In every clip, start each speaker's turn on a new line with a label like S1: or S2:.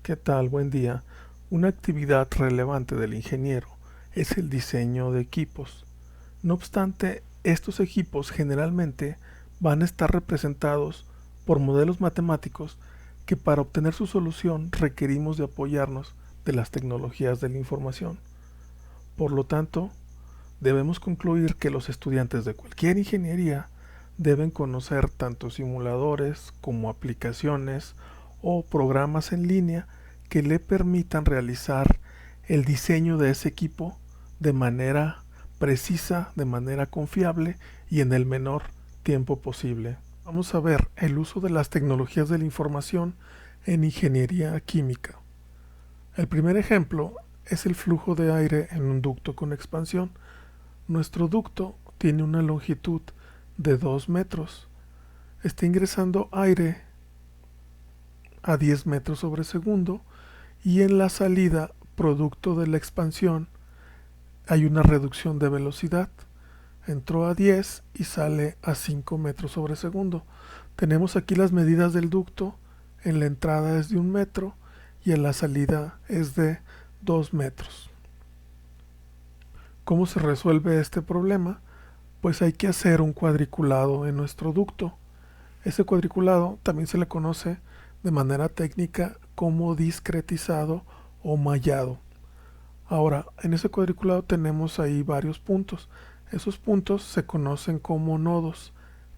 S1: ¿Qué tal? Buen día. Una actividad relevante del ingeniero es el diseño de equipos. No obstante, estos equipos generalmente van a estar representados por modelos matemáticos que para obtener su solución requerimos de apoyarnos de las tecnologías de la información. Por lo tanto, debemos concluir que los estudiantes de cualquier ingeniería deben conocer tanto simuladores como aplicaciones o programas en línea que le permitan realizar el diseño de ese equipo de manera precisa, de manera confiable y en el menor tiempo posible. Vamos a ver el uso de las tecnologías de la información en ingeniería química. El primer ejemplo es el flujo de aire en un ducto con expansión. Nuestro ducto tiene una longitud de 2 metros. Está ingresando aire a 10 metros sobre segundo y en la salida, producto de la expansión, hay una reducción de velocidad. Entró a 10 y sale a 5 metros sobre segundo. Tenemos aquí las medidas del ducto. En la entrada es de 1 metro y en la salida es de 2 metros. ¿Cómo se resuelve este problema? Pues hay que hacer un cuadriculado en nuestro ducto. Ese cuadriculado también se le conoce de manera técnica como discretizado o mallado. Ahora, en ese cuadriculado tenemos ahí varios puntos. Esos puntos se conocen como nodos.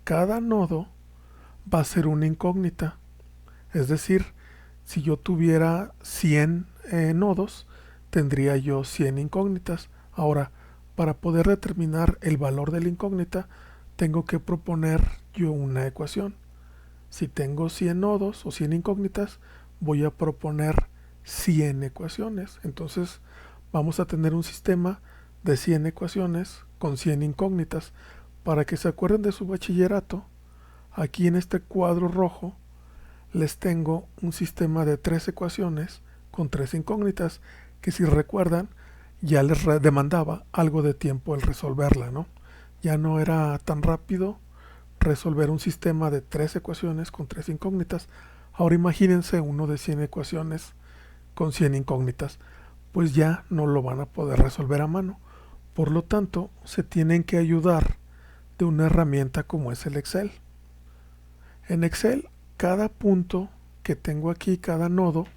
S1: Cada nodo va a ser una incógnita. Es decir, si yo tuviera 100 nodos, tendría yo 100 incógnitas. Ahora, para poder determinar el valor de la incógnita, tengo que proponer yo una ecuación. Si tengo 100 nodos o 100 incógnitas, voy a proponer 100 ecuaciones. Entonces, vamos a tener un sistema de 100 ecuaciones con 100 incógnitas. Para que se acuerden de su bachillerato, aquí en este cuadro rojo les tengo un sistema de 3 ecuaciones con 3 incógnitas que, si recuerdan, ya les demandaba algo de tiempo el resolverla, ¿no? Ya no era tan rápido resolver un sistema de 3 ecuaciones con 3 incógnitas. Ahora imagínense uno de 100 ecuaciones con 100 incógnitas. Pues ya no lo van a poder resolver a mano. Por lo tanto, se tienen que ayudar de una herramienta como es el Excel. En Excel, cada punto que tengo aquí, cada nodo,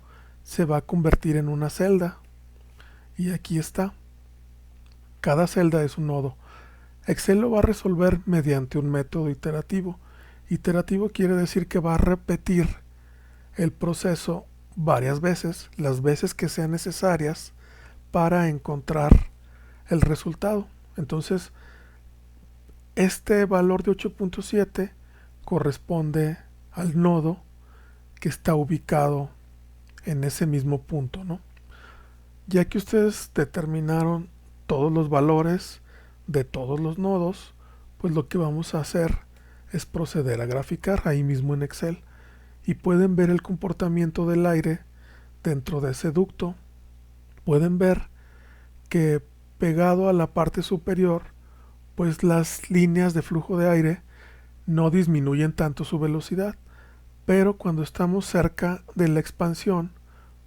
S1: se va a convertir en una celda. Y aquí está. Cada celda es un nodo. Excel lo va a resolver mediante un método iterativo. Iterativo quiere decir que va a repetir el proceso varias veces, las veces que sean necesarias para encontrar el resultado. Entonces, este valor de 8.7 corresponde al nodo que está ubicado en ese mismo punto, ¿no? Ya que ustedes determinaron todos los valores de todos los nodos, pues lo que vamos a hacer es proceder a graficar ahí mismo en Excel y pueden ver el comportamiento del aire dentro de ese ducto. Pueden ver que pegado a la parte superior, pues las líneas de flujo de aire no disminuyen tanto su velocidad, pero cuando estamos cerca de la expansión,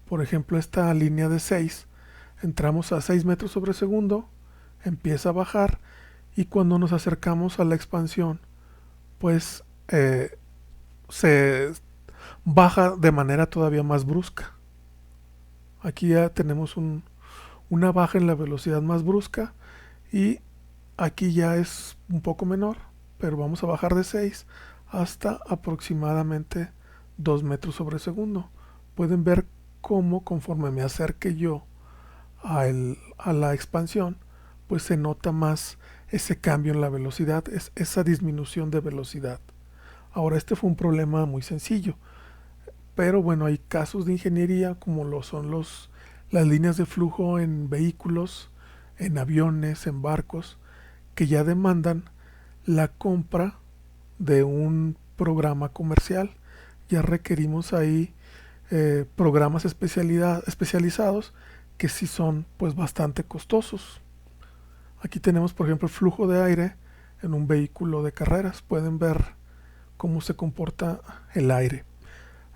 S1: por ejemplo esta línea de 6, entramos a 6 metros sobre segundo, empieza a bajar y cuando nos acercamos a la expansión, pues se baja de manera todavía más brusca. Aquí ya tenemos una baja en la velocidad más brusca y aquí ya es un poco menor, pero vamos a bajar de 6 hasta aproximadamente 2 metros sobre segundo. Pueden ver cómo conforme me acerque yo a la expansión, pues se nota más ese cambio en la velocidad, esa disminución de velocidad. Ahora, este fue un problema muy sencillo, pero bueno, hay casos de ingeniería como lo son las líneas de flujo en vehículos, en aviones, en barcos, que ya demandan la compra de un programa comercial. Ya requerimos ahí programas especializados que sí son pues bastante costosos. Aquí tenemos por ejemplo el flujo de aire en un vehículo de carreras. Pueden ver cómo se comporta el aire.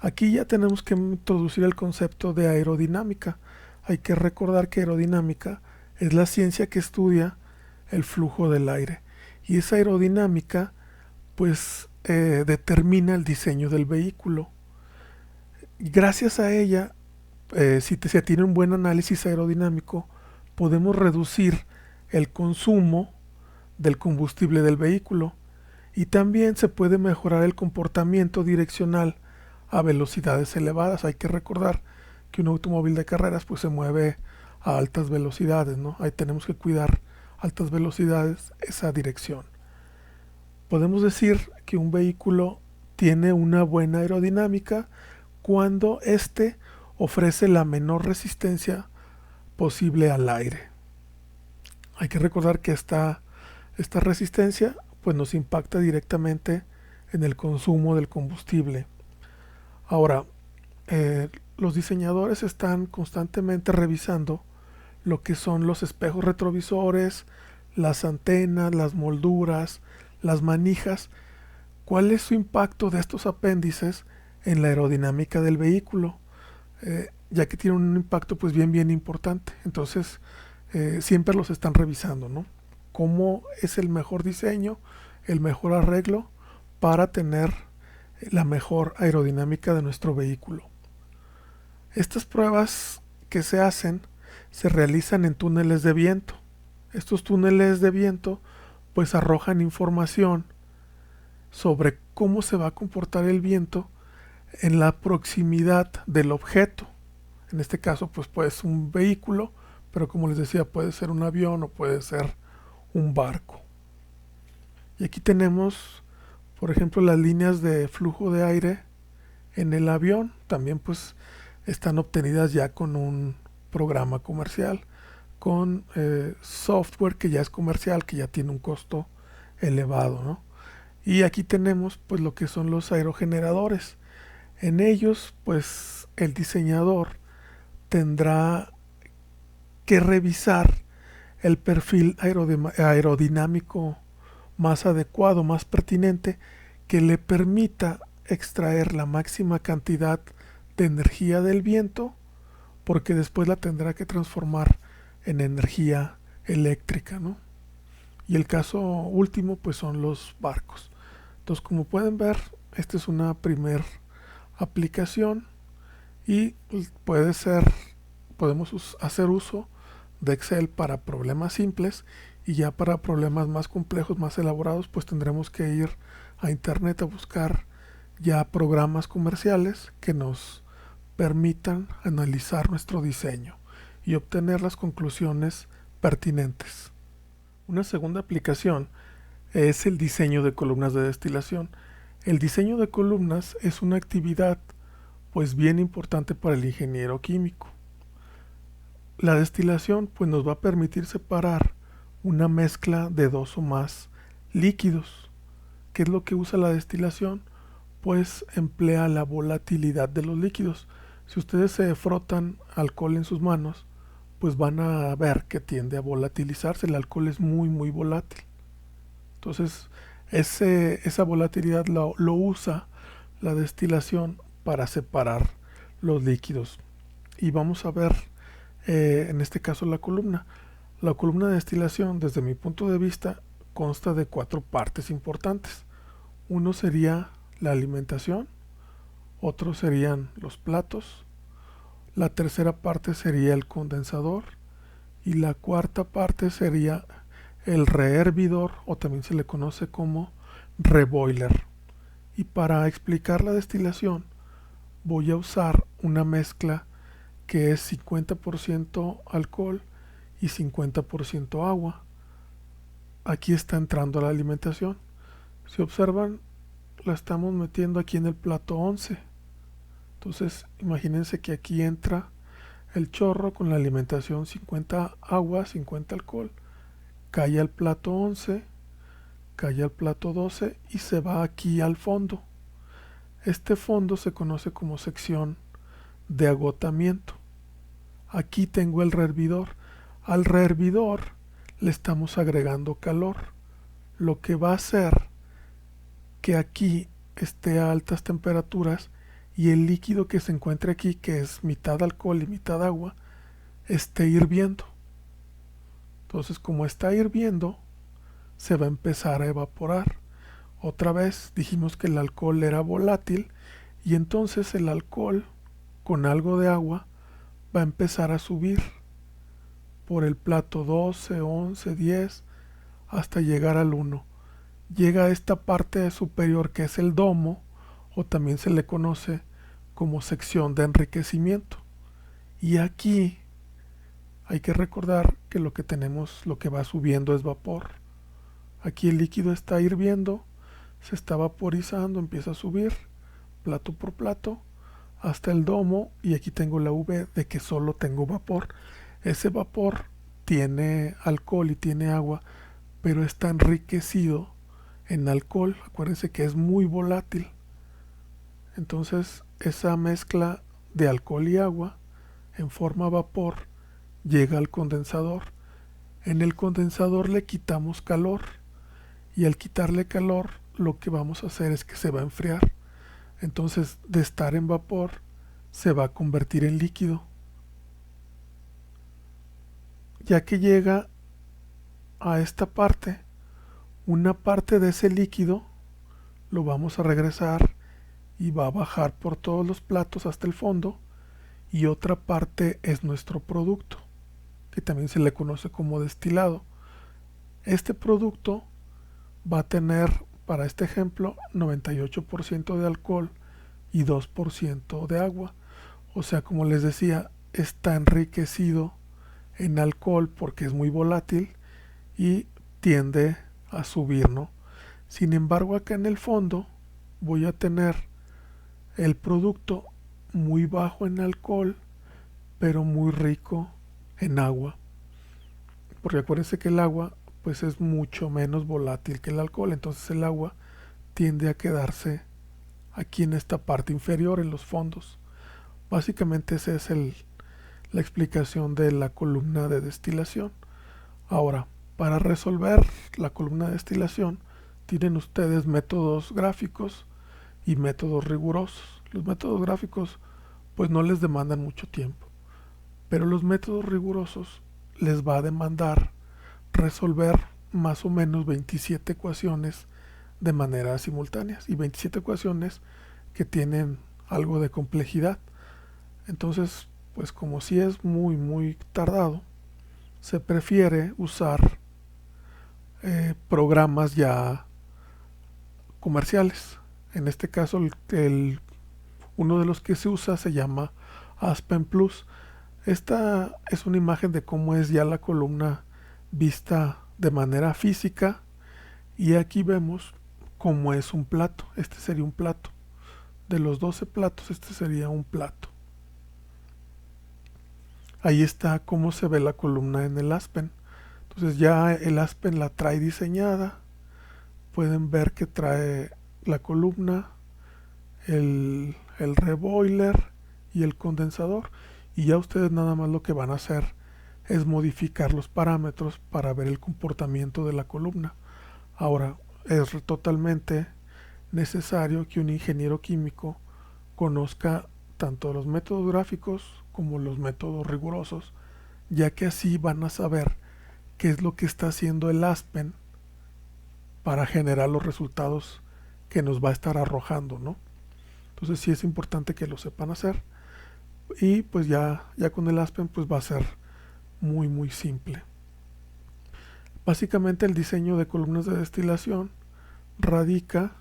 S1: Aquí ya tenemos que introducir el concepto de aerodinámica. Hay que recordar que aerodinámica es la ciencia que estudia el flujo del aire. Y esa aerodinámica pues determina el diseño del vehículo. Y gracias a ella, si se tiene un buen análisis aerodinámico, podemos reducir el consumo del combustible del vehículo y también se puede mejorar el comportamiento direccional a velocidades elevadas. Hay que recordar que un automóvil de carreras pues se mueve a altas velocidades, ¿no? Ahí tenemos que cuidar altas velocidades, esa dirección. Podemos decir que un vehículo tiene una buena aerodinámica cuando éste ofrece la menor resistencia posible al aire. Hay que recordar que esta resistencia pues nos impacta directamente en el consumo del combustible. Ahora, los diseñadores están constantemente revisando lo que son los espejos retrovisores, las antenas, las molduras, las manijas. ¿Cuál es su impacto de estos apéndices en la aerodinámica del vehículo? Ya que tienen un impacto pues bien importante. Entonces, siempre los están revisando, ¿no? ¿Cómo es el mejor diseño, el mejor arreglo para tener la mejor aerodinámica de nuestro vehículo? Estas pruebas que se hacen se realizan en túneles de viento. Estos túneles de viento pues arrojan información sobre cómo se va a comportar el viento en la proximidad del objeto. En este caso pues puede ser un vehículo, pero como les decía puede ser un avión o puede ser un barco. Y aquí tenemos por ejemplo las líneas de flujo de aire en el avión. También pues están obtenidas ya con un programa comercial, con software que ya es comercial, que ya tiene un costo elevado, ¿no? Y aquí tenemos pues lo que son los aerogeneradores. En ellos pues el diseñador tendrá que revisar el perfil aerodinámico más adecuado, más pertinente, que le permita extraer la máxima cantidad de energía del viento, porque después la tendrá que transformar en energía eléctrica, ¿no? Y el caso último pues son los barcos. Entonces, como pueden ver, esta es una primer aplicación y podemos hacer uso de Excel para problemas simples, y ya para problemas más complejos, más elaborados, pues tendremos que ir a internet a buscar ya programas comerciales que nos permitan analizar nuestro diseño y obtener las conclusiones pertinentes. Una segunda aplicación es el diseño de columnas de destilación. El diseño de columnas es una actividad pues bien importante para el ingeniero químico. La destilación pues nos va a permitir separar una mezcla de dos o más líquidos. ¿Qué es lo que usa la destilación? Pues emplea la volatilidad de los líquidos. Si ustedes se frotan alcohol en sus manos, pues van a ver que tiende a volatilizarse. El alcohol es muy volátil. Entonces, esa volatilidad lo usa la destilación para separar los líquidos. Y vamos a ver en este caso la columna. La columna de destilación, desde mi punto de vista, consta de 4 partes importantes. Uno sería la alimentación, otro serían los platos, la tercera parte sería el condensador y la cuarta parte sería el rehervidor, o también se le conoce como reboiler. Y para explicar la destilación voy a usar una mezcla que es 50% alcohol y 50% agua. Aquí está entrando la alimentación. Si observan, la estamos metiendo aquí en el plato 11. Entonces imagínense que aquí entra el chorro con la alimentación 50 agua, 50 alcohol, cae al plato 11, cae al plato 12 y se va aquí al fondo. Este fondo se conoce como sección de agotamiento. Aquí tengo el rehervidor. Al rehervidor le estamos agregando calor, lo que va a hacer que aquí esté a altas temperaturas y el líquido que se encuentra aquí, que es mitad alcohol y mitad agua, esté hirviendo. Entonces, como está hirviendo, se va a empezar a evaporar. Otra vez dijimos que el alcohol era volátil y entonces el alcohol con algo de agua va a empezar a subir por el plato 12, 11, 10 hasta llegar al 1. Llega a esta parte superior que es el domo, o también se le conoce como sección de enriquecimiento. Y aquí hay que recordar que lo que tenemos, lo que va subiendo es vapor. Aquí el líquido está hirviendo, se está vaporizando, empieza a subir plato por plato hasta el domo, y aquí tengo la V de que solo tengo vapor. Ese vapor tiene alcohol y tiene agua, pero está enriquecido en alcohol. Acuérdense que es muy volátil. Entonces esa mezcla de alcohol y agua en forma vapor llega al condensador. En el condensador le quitamos calor, y al quitarle calor lo que vamos a hacer es que se va a enfriar. Entonces, de estar en vapor se va a convertir en líquido. Ya que llega a esta parte, una parte de ese líquido lo vamos a regresar y va a bajar por todos los platos hasta el fondo, y otra parte es nuestro producto, que también se le conoce como destilado. Este producto va a tener, para este ejemplo, 98% de alcohol y 2% de agua. O sea, como les decía, está enriquecido en alcohol porque es muy volátil y tiende a subir, ¿no? Sin embargo, acá en el fondo voy a tener el producto muy bajo en alcohol, pero muy rico en agua. Porque acuérdense que el agua pues es mucho menos volátil que el alcohol, entonces el agua tiende a quedarse aquí en esta parte inferior, en los fondos. Básicamente esa es la explicación de la columna de destilación. Ahora, para resolver la columna de destilación, tienen ustedes métodos gráficos y métodos rigurosos. Los métodos gráficos pues no les demandan mucho tiempo, pero los métodos rigurosos les va a demandar resolver más o menos 27 ecuaciones de manera simultánea, y 27 ecuaciones que tienen algo de complejidad. Entonces, pues como si es muy tardado, se prefiere usar programas ya comerciales. En este caso, uno de los que se usa se llama Aspen Plus. Esta es una imagen de cómo es ya la columna vista de manera física, y aquí vemos cómo es un plato. Este sería un plato. De los 12 platos, este sería un plato. Ahí está cómo se ve la columna en el Aspen. Entonces ya el Aspen la trae diseñada. Pueden ver que trae la columna, el reboiler y el condensador. Y ya ustedes nada más lo que van a hacer es modificar los parámetros para ver el comportamiento de la columna. Ahora, es totalmente necesario que un ingeniero químico conozca tanto los métodos gráficos como los métodos rigurosos, ya que así van a saber qué es lo que está haciendo el Aspen para generar los resultados que nos va a estar arrojando, ¿no? Entonces sí es importante que lo sepan hacer, y pues ya con el Aspen pues va a ser muy simple. Básicamente el diseño de columnas de destilación radica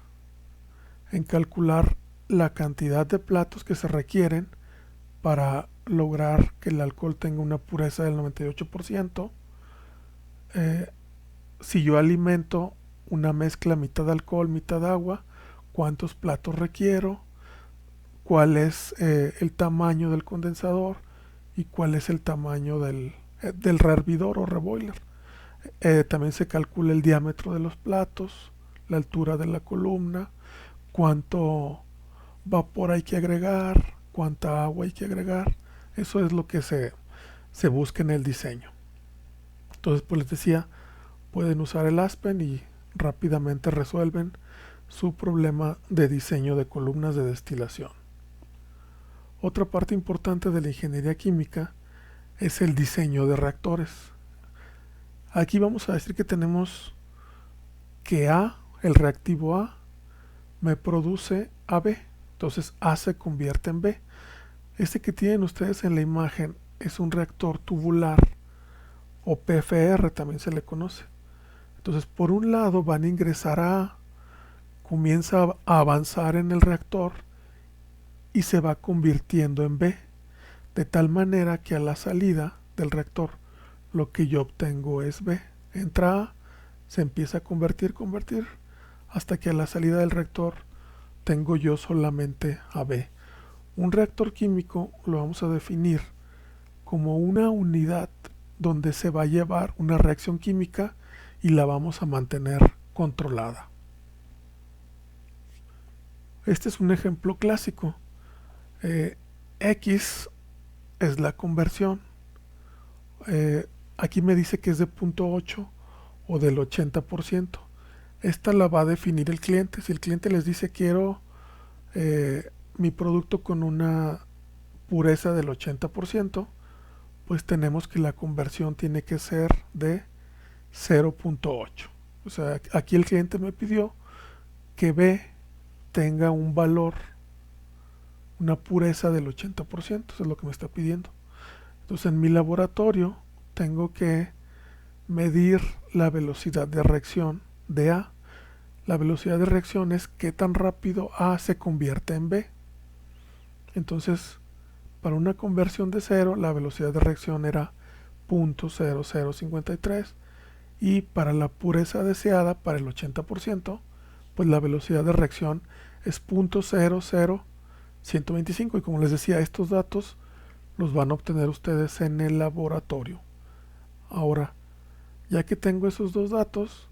S1: en calcular la cantidad de platos que se requieren para lograr que el alcohol tenga una pureza del 98%. Si yo alimento una mezcla mitad alcohol, mitad agua, cuántos platos requiero, cuál es el tamaño del condensador y cuál es el tamaño del rehervidor o reboiler. También se calcula el diámetro de los platos, la altura de la columna, cuánto vapor hay que agregar, cuánta agua hay que agregar. Eso es lo que se busca en el diseño. Entonces, pues les decía, pueden usar el Aspen y rápidamente resuelven su problema de diseño de columnas de destilación. Otra parte importante de la ingeniería química es el diseño de reactores. Aquí vamos a decir que tenemos que el reactivo A, me produce AB. Entonces A se convierte en B. Este que tienen ustedes en la imagen es un reactor tubular o PFR también se le conoce. Entonces por un lado van a ingresar a comienza a avanzar en el reactor y se va convirtiendo en B, de tal manera que a la salida del reactor lo que yo obtengo es B. Entra A, se empieza a convertir, hasta que a la salida del reactor tengo yo solamente AB. Un reactor químico lo vamos a definir como una unidad donde se va a llevar una reacción química y la vamos a mantener controlada. Este es un ejemplo clásico. X es la conversión. Aquí me dice que es de 0.8 o del 80%. Esta la va a definir el cliente. Si el cliente les dice quiero mi producto con una pureza del 80%, pues tenemos que la conversión tiene que ser de 0.8. O sea, aquí el cliente me pidió que B tenga un valor, una pureza del 80%, eso es lo que me está pidiendo. Entonces en mi laboratorio tengo que medir la velocidad de reacción de A. La velocidad de reacción es qué tan rápido A se convierte en B. Entonces, para una conversión de 0, la velocidad de reacción era 0.0053 y para la pureza deseada, para el 80%, pues la velocidad de reacción es 0.00125 y como les decía, estos datos los van a obtener ustedes en el laboratorio. Ahora, ya que tengo esos dos datos,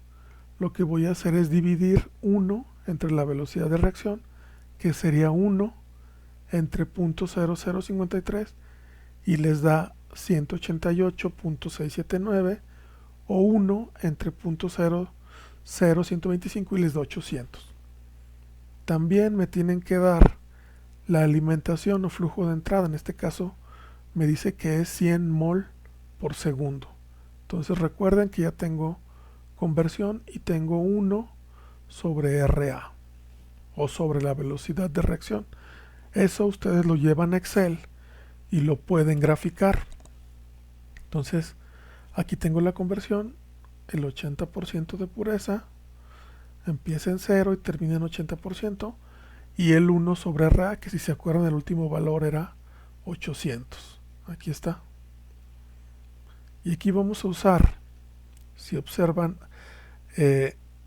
S1: lo que voy a hacer es dividir 1 entre la velocidad de reacción, que sería 1 entre 0.0053 y les da 188.679 o 1 entre 0.00125 y les da 800. También me tienen que dar la alimentación o flujo de entrada. En este caso me dice que es 100 mol por segundo. Entonces recuerden que ya tengo conversión y tengo 1 sobre RA o sobre la velocidad de reacción. Eso ustedes lo llevan a Excel y lo pueden graficar. Entonces aquí tengo la conversión, el 80% de pureza, empieza en 0 y termina en 80%, y el 1 sobre RA, que si se acuerdan el último valor era 800. Aquí está. Y aquí vamos a usar, si observan,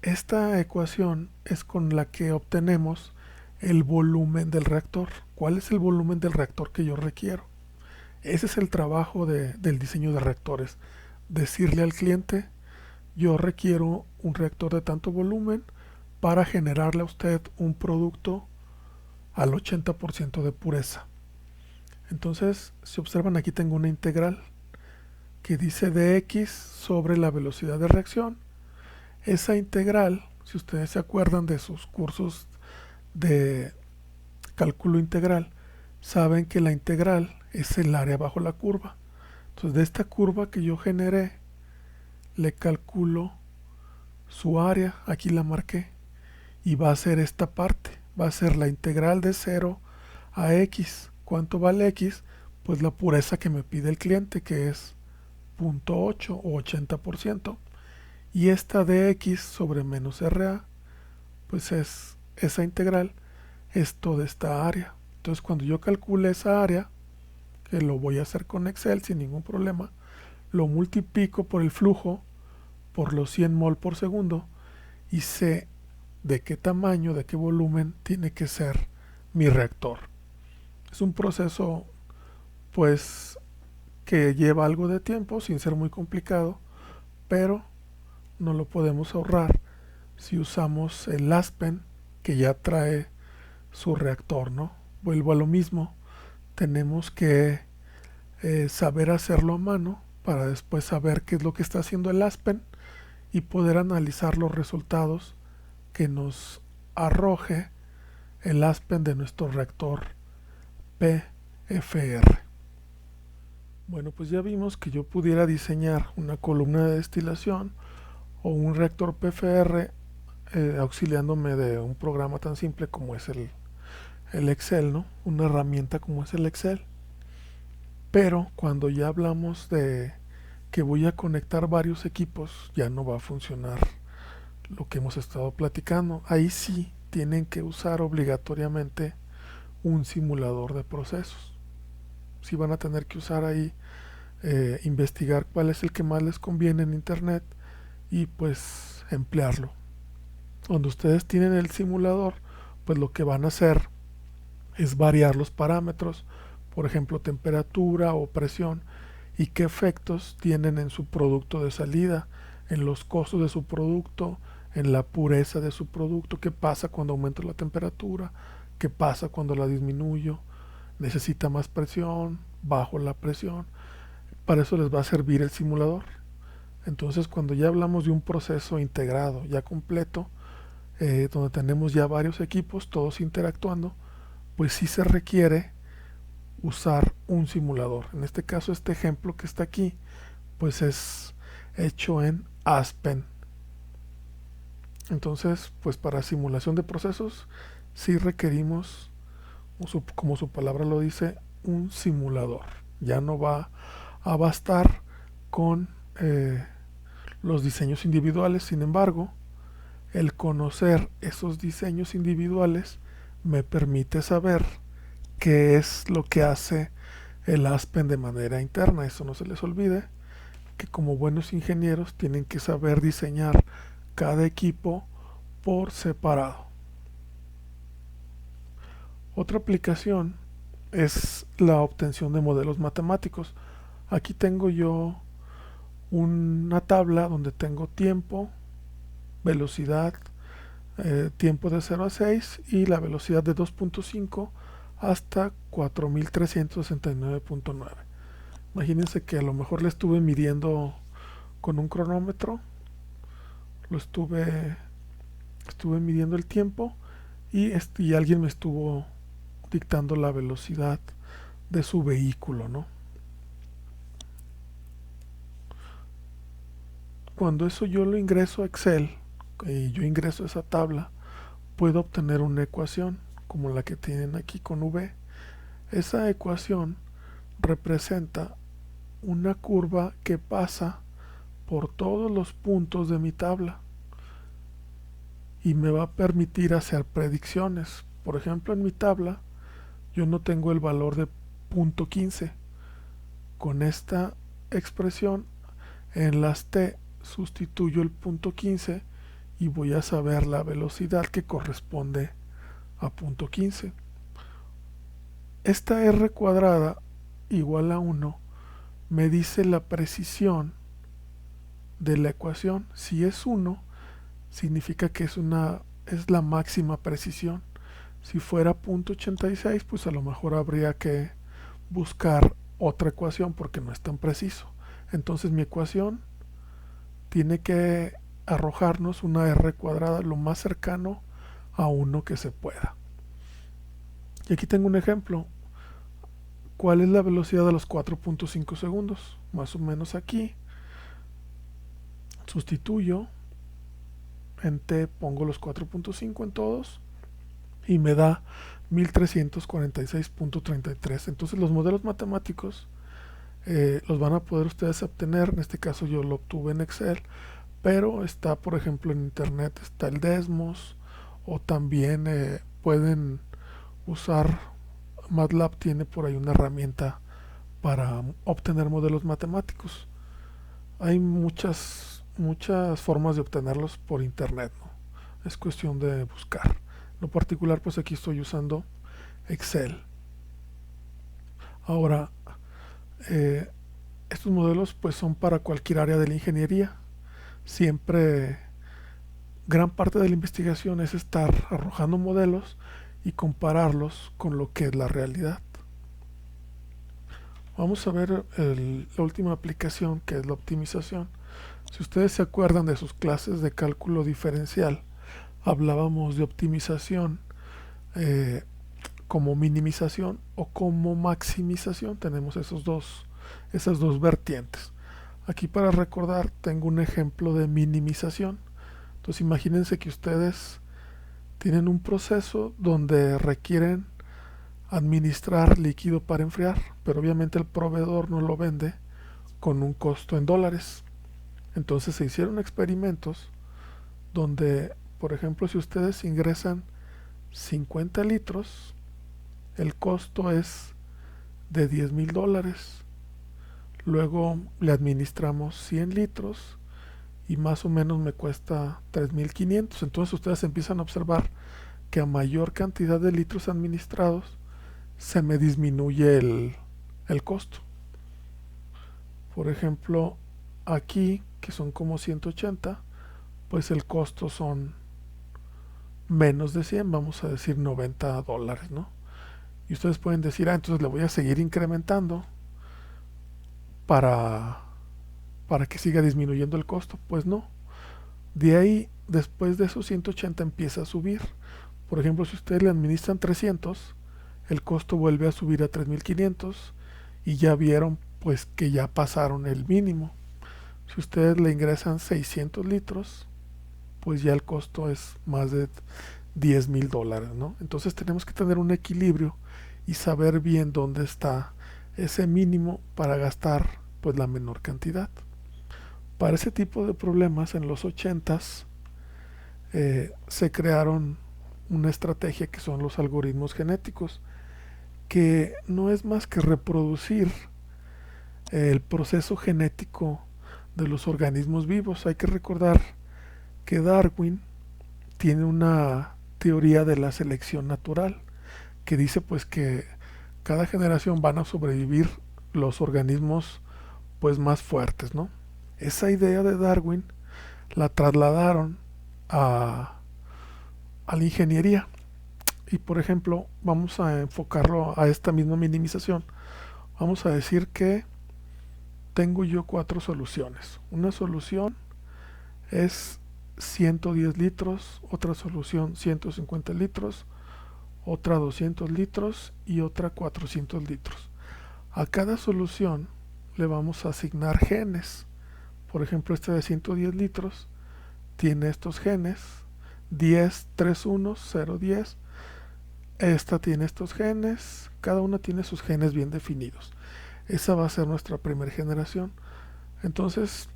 S1: esta ecuación es con la que obtenemos el volumen del reactor. ¿Cuál es el volumen del reactor que yo requiero? Ese es el trabajo del diseño de reactores. Decirle al cliente, yo requiero un reactor de tanto volumen para generarle a usted un producto al 80% de pureza. Entonces, si observan, aquí tengo una integral que dice dx sobre la velocidad de reacción. Esa integral, si ustedes se acuerdan de sus cursos de cálculo integral, saben que la integral es el área bajo la curva. Entonces de esta curva que yo generé, le calculo su área, aquí la marqué, y va a ser esta parte, va a ser la integral de 0 a x. ¿Cuánto vale x? Pues la pureza que me pide el cliente, que es 0.8 o 80%, y esta dx sobre menos RA, pues es esa integral, es toda esta área. Entonces cuando yo calcule esa área, que lo voy a hacer con Excel sin ningún problema, lo multiplico por el flujo, por los 100 mol por segundo, y sé de qué tamaño, de qué volumen tiene que ser mi reactor. Es un proceso pues que lleva algo de tiempo sin ser muy complicado, pero no lo podemos ahorrar si usamos el Aspen que ya trae su reactor, ¿no? Vuelvo a lo mismo, tenemos que saber hacerlo a mano para después saber qué es lo que está haciendo el Aspen y poder analizar los resultados que nos arroje el Aspen de nuestro reactor FR. Bueno, pues ya vimos que yo pudiera diseñar una columna de destilación o un reactor PFR auxiliándome de un programa tan simple como es el Excel, ¿no? Una herramienta como es el Excel. Pero cuando ya hablamos de que voy a conectar varios equipos, ya no va a funcionar lo que hemos estado platicando. Ahí sí tienen que usar obligatoriamente un simulador de procesos. Sí van a tener que usar ahí, investigar cuál es el que más les conviene en internet y pues emplearlo. Cuando ustedes tienen el simulador, pues lo que van a hacer es variar los parámetros, por ejemplo temperatura o presión, y qué efectos tienen en su producto de salida, en los costos de su producto, en la pureza de su producto, qué pasa cuando aumento la temperatura, qué pasa cuando la disminuyo, necesita más presión, bajo la presión. Para eso les va a servir el simulador. Entonces cuando ya hablamos de un proceso integrado, ya completo, donde tenemos ya varios equipos, todos interactuando, pues sí se requiere usar un simulador. En este caso, este ejemplo que está aquí, pues es hecho en Aspen. Entonces, pues para simulación de procesos, sí requerimos, como su palabra lo dice, un simulador. Ya no va a bastar con los diseños individuales. Sin embargo, el conocer esos diseños individuales me permite saber qué es lo que hace el Aspen de manera interna. Eso no se les olvide, que como buenos ingenieros tienen que saber diseñar cada equipo por separado. Otra aplicación es la obtención de modelos matemáticos. Aquí tengo yo una tabla donde tengo tiempo, velocidad, tiempo de 0 a 6 y la velocidad de 2.5 hasta 4369.9. Imagínense que a lo mejor le estuve midiendo con un cronómetro, estuve midiendo el tiempo y alguien me estuvo dictando la velocidad de su vehículo, ¿no? Cuando eso yo lo ingreso a Excel y yo ingreso esa tabla, puedo obtener una ecuación como la que tienen aquí con V. Esa ecuación representa una curva que pasa por todos los puntos de mi tabla y me va a permitir hacer predicciones. Por ejemplo, en mi tabla yo no tengo el valor de punto 15. Con esta expresión en las t sustituyo el punto 15 y voy a saber la velocidad que corresponde a punto 15. Esta r cuadrada igual a 1 me dice la precisión de la ecuación. Si es 1, significa que es la máxima precisión. Si fuera .86, pues a lo mejor habría que buscar otra ecuación porque no es tan preciso. Entonces mi ecuación tiene que arrojarnos una r cuadrada lo más cercano a 1 que se pueda. Y aquí tengo un ejemplo. ¿Cuál es la velocidad de los 4.5 segundos? Más o menos aquí. Sustituyo en t, pongo los 4.5 en todos y me da 1346.33. Entonces los modelos matemáticos los van a poder ustedes obtener. En este caso yo lo obtuve en Excel, pero está, por ejemplo, en internet está el Desmos, o también pueden usar MATLAB. Tiene por ahí una herramienta para obtener modelos matemáticos. Hay muchas formas de obtenerlos por internet, ¿no? Es cuestión de buscar. En lo particular, pues aquí estoy usando Excel. Ahora, estos modelos pues son para cualquier área de la ingeniería. Siempre gran parte de la investigación es estar arrojando modelos y compararlos con lo que es la realidad. Vamos a ver la última aplicación, que es la optimización. Si ustedes se acuerdan de sus clases de cálculo diferencial, hablábamos de optimización como minimización o como maximización. Tenemos esas dos vertientes. Aquí para recordar tengo un ejemplo de minimización. Entonces imagínense que ustedes tienen un proceso donde requieren administrar líquido para enfriar, pero obviamente el proveedor no lo vende con un costo en dólares. Entonces se hicieron experimentos donde, por ejemplo, si ustedes ingresan 50 litros, el costo es de $10,000. Luego le administramos 100 litros y más o menos me cuesta 3,500. Entonces ustedes empiezan a observar que a mayor cantidad de litros administrados se me disminuye el costo. Por ejemplo, aquí, que son como 180, pues el costo son menos de 100, vamos a decir $90, ¿no? Y ustedes pueden decir, entonces le voy a seguir incrementando para, para que siga disminuyendo el costo. Pues no. De ahí, después de esos 180 empieza a subir. Por ejemplo, si ustedes le administran 300, el costo vuelve a subir a 3,500 y ya vieron pues que ya pasaron el mínimo. Si ustedes le ingresan 600 litros, pues ya el costo es más de $10,000, ¿no? Entonces tenemos que tener un equilibrio y saber bien dónde está ese mínimo para gastar pues la menor cantidad. Para ese tipo de problemas en los 80s se crearon una estrategia que son los algoritmos genéticos, que no es más que reproducir el proceso genético de los organismos vivos. Hay que recordar que Darwin tiene una teoría de la selección natural que dice pues que cada generación van a sobrevivir los organismos pues más fuertes, ¿no? Esa idea de Darwin la trasladaron a la ingeniería y por ejemplo vamos a enfocarlo a esta misma minimización. Vamos a decir que tengo yo 4 soluciones. Una solución es 110 litros, otra solución 150 litros, otra 200 litros y otra 400 litros. A cada solución le vamos a asignar genes. Por ejemplo, este de 110 litros tiene estos genes 10, 3, 1, 0, 10. Esta tiene estos genes, cada una tiene sus genes bien definidos. Esa va a ser nuestra primera generación. Entonces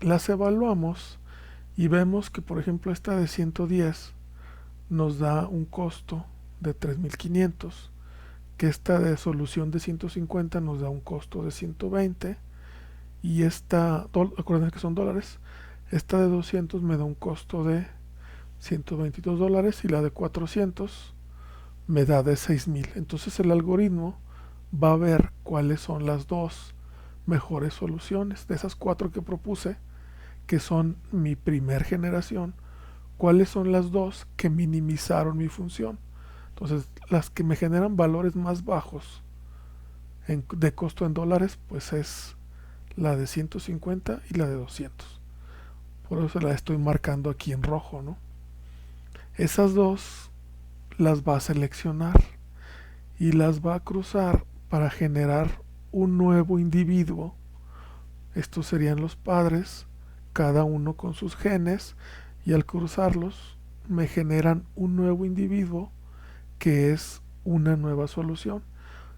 S1: las evaluamos y vemos que por ejemplo esta de 110 nos da un costo de 3,500, que esta de solución de 150 nos da un costo de 120 y esta, acuérdense que son dólares, esta de 200 me da un costo de $122 y la de 400 me da de 6,000. Entonces el algoritmo va a ver cuáles son las dos mejores soluciones de esas 4 que propuse, que son mi primer generación, cuáles son las dos que minimizaron mi función. Entonces las que me generan valores más bajos de costo en dólares pues es la de 150 y la de 200. Por eso la estoy marcando aquí en rojo, ¿no? Esas dos las va a seleccionar y las va a cruzar para generar un nuevo individuo. Estos serían los padres, cada uno con sus genes, y al cruzarlos me generan un nuevo individuo que es una nueva solución,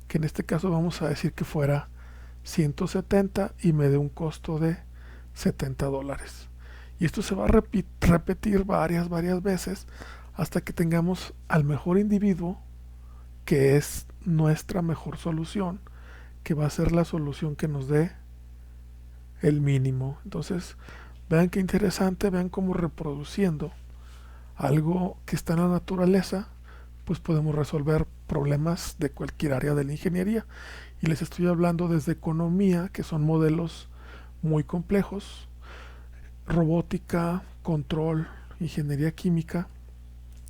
S1: que en este caso vamos a decir que fuera 170 y me dé un costo de $70. Y esto se va a repetir varias veces hasta que tengamos al mejor individuo, que es nuestra mejor solución, que va a ser la solución que nos dé el mínimo. Entonces vean qué interesante, vean cómo reproduciendo algo que está en la naturaleza pues podemos resolver problemas de cualquier área de la ingeniería. Y les estoy hablando desde economía, que son modelos muy complejos, robótica, control, ingeniería química,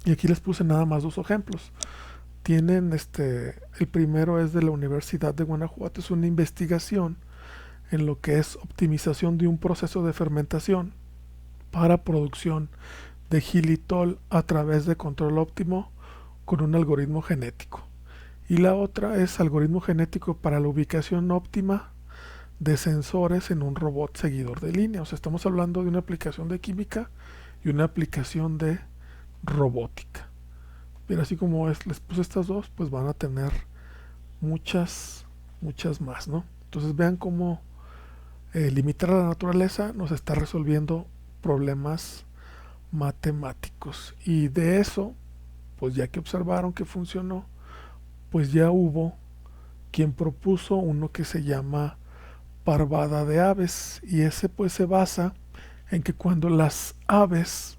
S1: y aquí les puse nada más 2 ejemplos. Tienen el primero es de la Universidad de Guanajuato, es una investigación en lo que es optimización de un proceso de fermentación para producción de xilitol a través de control óptimo con un algoritmo genético. Y la otra es algoritmo genético para la ubicación óptima de sensores en un robot seguidor de línea. O sea, estamos hablando de una aplicación de química y una aplicación de robótica. Pero así como les puse estas dos, pues van a tener muchas, muchas más, ¿no? Entonces vean cómo limitar a la naturaleza nos está resolviendo problemas matemáticos. Y de eso, pues ya que observaron que funcionó, pues ya hubo quien propuso uno que se llama parvada de aves. Y ese pues se basa en que cuando las aves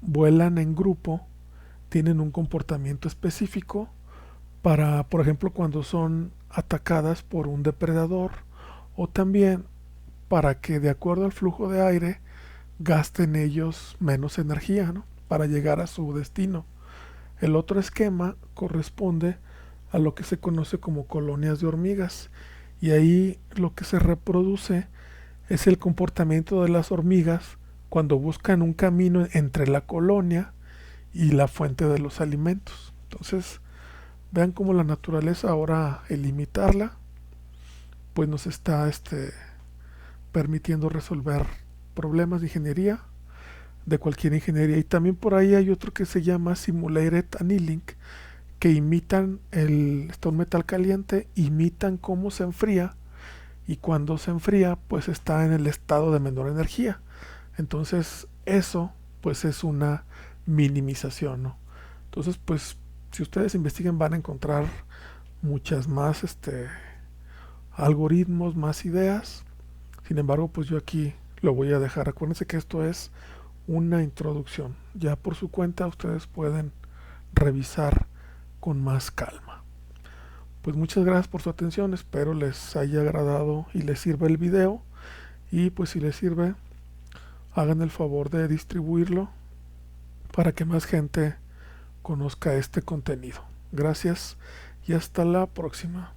S1: vuelan en grupo, tienen un comportamiento específico para, por ejemplo, cuando son atacadas por un depredador, o también para que de acuerdo al flujo de aire gasten ellos menos energía, ¿no? Para llegar a su destino. El otro esquema corresponde a lo que se conoce como colonias de hormigas, y ahí lo que se reproduce es el comportamiento de las hormigas cuando buscan un camino entre la colonia y la fuente de los alimentos. Entonces, vean cómo la naturaleza ahora, el limitarla, pues nos está permitiendo resolver problemas de ingeniería, de cualquier ingeniería. Y también por ahí hay otro que se llama Simulated Annealing, que imitan está un metal caliente, imitan cómo se enfría, y cuando se enfría pues está en el estado de menor energía. Entonces eso pues es una minimización, ¿no? Entonces pues si ustedes investiguen van a encontrar muchas más algoritmos, más ideas. Sin embargo, pues yo aquí lo voy a dejar. Acuérdense que esto es una introducción. Ya por su cuenta ustedes pueden revisar con más calma. Pues muchas gracias por su atención. Espero les haya agradado y les sirva el video. Y pues si les sirve, hagan el favor de distribuirlo para que más gente conozca este contenido. Gracias y hasta la próxima.